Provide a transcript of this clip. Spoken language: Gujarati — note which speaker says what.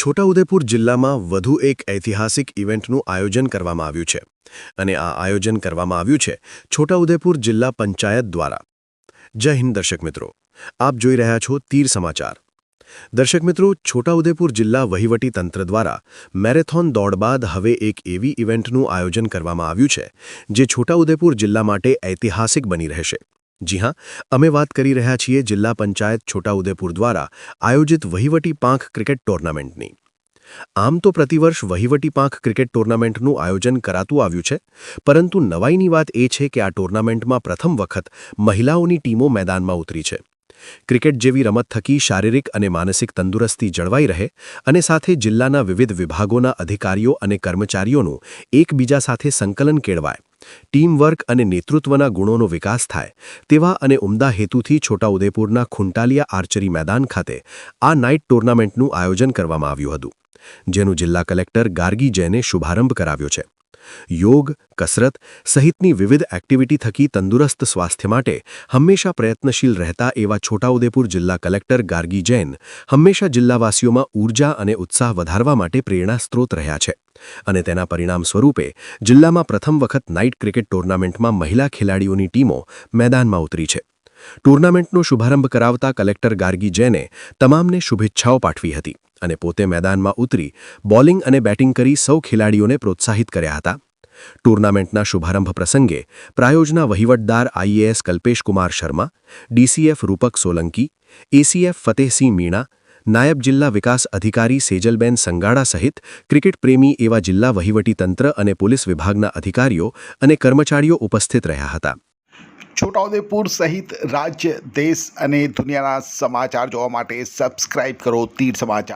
Speaker 1: છોટાઉદેપુર જિલ્લામાં વધુ એક ઐતિહાસિક ઇવેન્ટનું આયોજન કરવામાં આવ્યું છે અને આ આયોજન કરવામાં આવ્યું છે છોટાઉદેપુર જિલ્લા પંચાયત દ્વારા। જય હિન્દ દર્શક મિત્રો, આપ જોઈ રહ્યા છો તીર સમાચાર। દર્શક મિત્રો, છોટાઉદેપુર જિલ્લા વહીવટી તંત્ર દ્વારા મેરેથોન દોડ બાદ હવે એક એવી ઇવેન્ટનું આયોજન કરવામાં આવ્યું છે જે છોટાઉદેપુર જિલ્લા માટે ઐતિહાસિક બની રહેશે। જી હા, અમે વાત કરી રહ્યા છીએ જિલ્લા પંચાયત છોટાઉદેપુર દ્વારા આયોજિત વહીવટી પાંખ ક્રિકેટ ટુર્નામેન્ટની। આમ તો પ્રતિવર્ષ વહીવટી પાંખ ક્રિકેટ ટુર્નામેન્ટનું આયોજન કરાતું આવ્યું છે, પરંતુ નવાઈની વાત એ છે કે આ ટુર્નામેન્ટમાં પ્રથમ વખત મહિલાઓની ટીમો મેદાનમાં ઉતરી છે। ક્રિકેટ જેવી રમત થકી શારીરિક અને માનસિક તંદુરસ્તી જળવાઈ રહે અને સાથે જિલ્લાના વિવિધ વિભાગોના અધિકારીઓ અને કર્મચારીઓનું એકબીજા સાથે સંકલન કેળવાય, ટીમ વર્ક અને નેતૃત્વના ગુણોનો વિકાસ થાય, તેવા અને ઉમદા હેતુથી છોટાઉદેપુરના ખુંટાલિયા આર્ચરી મેદાન ખાતે આ નાઇટ ટુર્નામેન્ટનું આયોજન કરવામાં આવ્યું હતું, જેનું જિલ્લા કલેક્ટર ગાર્ગી જૈને શુભારંભ કરાવ્યો છે। યોગ, કસરત સહિતની વિવિધ એક્ટિવિટી થકી તંદુરસ્ત સ્વાસ્થ્ય માટે હંમેશા પ્રયત્નશીલ રહેતા એવા છોટાઉદેપુર જિલ્લા કલેક્ટર ગાર્ગી જૈન હંમેશા જિલ્લાવાસીઓમાં ઊર્જા અને ઉત્સાહ વધારવા માટે પ્રેરણા સ્ત્રોત રહ્યા છે અને તેના પરિણામ સ્વરૂપે જિલ્લામાં પ્રથમ વખત નાઇટ ક્રિકેટ ટુર્નામેન્ટમાં મહિલા ખેલાડીઓની ટીમો મેદાનમાં ઉતરી છે। ટુર્નામેન્ટનો શુભારંભ કરાવતા કલેક્ટર ગાર્ગી જૈને તમામને શુભેચ્છાઓ પાઠવી હતી અને પોતે મેદાનમાં ઉતરી બોલિંગ અને બેટિંગ કરી સૌ ખેલાડીઓને પ્રોત્સાહિત કર્યા હતા। ટુર્નામેન્ટના શુભારંભ પ્રસંગે પ્રાયોજના વહીવટદાર આઈએએસ કલ્પેશકુમાર શર્મા, ડીસીએફ રૂપક સોલંકી, એસીએફ ફતેહસિંહ મીણા, નાયબ જિલ્લા વિકાસ અધિકારી સેજલબેન સંગાડા સહિત ક્રિકેટ પ્રેમી એવા જિલ્લા વહીવટીતંત્ર અને પોલીસ વિભાગના અધિકારીઓ અને કર્મચારીઓ ઉપસ્થિત રહ્યા હતા।
Speaker 2: છોટાઉદેપુર સહિત રાજ્ય, દેશ અને દુનિયાના સમાચાર જોવા માટે સબસ્ક્રાઇબ કરો તીર સમાચાર।